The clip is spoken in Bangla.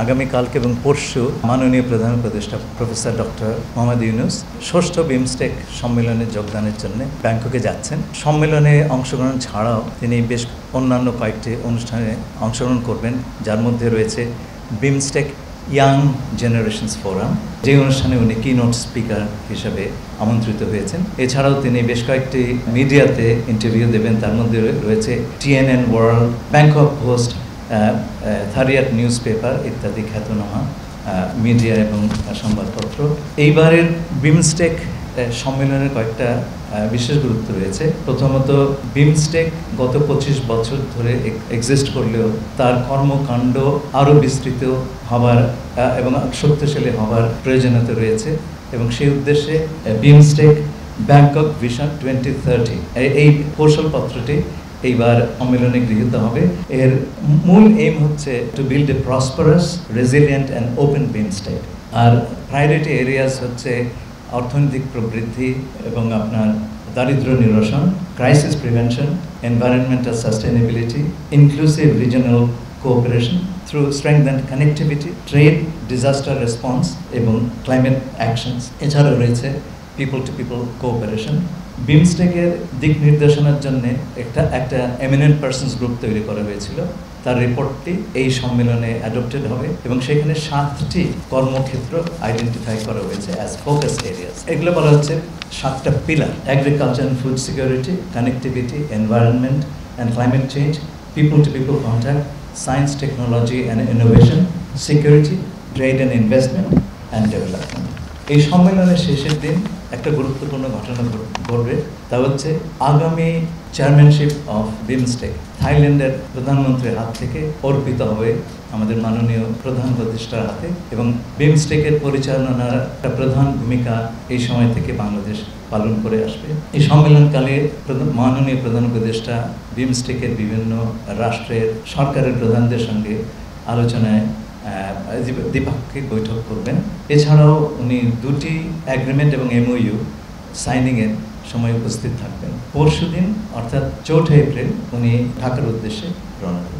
আগামীকালকে এবং পরশু মাননীয় প্রধান উপদেষ্টা প্রফেসর ডক্টর মোহাম্মদ ইউনূস ষষ্ঠ বিমস্টেক সম্মেলনে যোগদানের জন্য ব্যাংককে যাচ্ছেন। সম্মেলনে অংশগ্রহণ ছাড়াও তিনি বেশ অন্যান্য কয়েকটি অনুষ্ঠানে অংশগ্রহণ করবেন, যার মধ্যে রয়েছে বিমস্টেক ইয়াং জেনারেশনস ফোরাম, যে অনুষ্ঠানে উনি কিনোট স্পিকার হিসেবে আমন্ত্রিত হয়েছেন। এছাড়াও তিনি বেশ কয়েকটি মিডিয়াতে ইন্টারভিউ দেবেন, তার মধ্যে রয়েছে TNN ওয়ার্ল্ড, ব্যাংকক পোস্ট, থারিয়াট নিউজ পেপার ইত্যাদি খ্যাতনামা মিডিয়া এবং সংবাদপত্র। এইবারের বিমস্টেক সম্মেলনের কয়েকটা বিশেষ গুরুত্ব রয়েছে। প্রথমত, বিমস্টেক গত 25 বছর ধরে এক্সিস্ট করলেও তার কর্মকাণ্ড আরও বিস্তৃত হবার এবং শক্তিশালী হবার প্রয়োজনীয়তা রয়েছে, এবং সেই উদ্দেশ্যে বিমস্টেক ব্যাংকক ভিশন 2030 এই কৌশলপত্রটি এইবার সম্মেলনে গৃহীত হবে। এর মূল এইম হচ্ছে to build a prosperous, resilient and open BIMSTEC. আর প্রায়োরিটি এরিয়াস হচ্ছে অর্থনৈতিক প্রবৃদ্ধি এবং আপনার দারিদ্র্য নিরসন, crisis prevention, environmental sustainability, inclusive regional cooperation through strengthened connectivity, trade, disaster response এবং ক্লাইমেট অ্যাকশনস। এছাড়াও রয়েছে পিপল টু পিপল কোঅপারেশন। বিমস্টেকের দিক নির্দেশনার জন্য একটা এমিনেন্ট পার্সনস গ্রুপ তৈরি করা হয়েছিল। তার রিপোর্টটি এই সম্মেলনে অ্যাডপ্টেড হবে এবং সেখানে 7টি কর্মক্ষেত্র আইডেন্টিফাই করা হয়েছে অ্যাজ ফোকাস এরিয়াস। এগুলো বলা হচ্ছে 7টা pillar: agriculture and food security, connectivity, environment and climate change, people to people contact, science, technology and innovation, security, trade and investment and development. এই সম্মেলনের শেষের দিন একটা গুরুত্বপূর্ণ ঘটনা ঘটবে, তা হচ্ছে আগামী চেয়ারম্যানশিপ অফ বিমস্টেক থাইল্যান্ডের প্রধানমন্ত্রীর হাত থেকে অর্পিত হবে আমাদের মাননীয় প্রধান উপদেষ্টার হাতে, এবং বিমস্টেকের পরিচালনার একটা প্রধান ভূমিকা এই সময় থেকে বাংলাদেশ পালন করে আসবে। এই সম্মেলনকালে মাননীয় প্রধান উপদেষ্টা বিমস্টেকের বিভিন্ন রাষ্ট্রের সরকারের প্রধানদের সঙ্গে আলোচনায় দ্বিপাক্ষিক বৈঠক করবেন। এছাড়াও উনি 2টি এগ্রিমেন্ট এবং MOU সাইনিংয়ের সময় উপস্থিত থাকবেন। পরশুদিন অর্থাৎ 4 এপ্রিল উনি ঢাকার উদ্দেশ্যে রওনা দেবেন।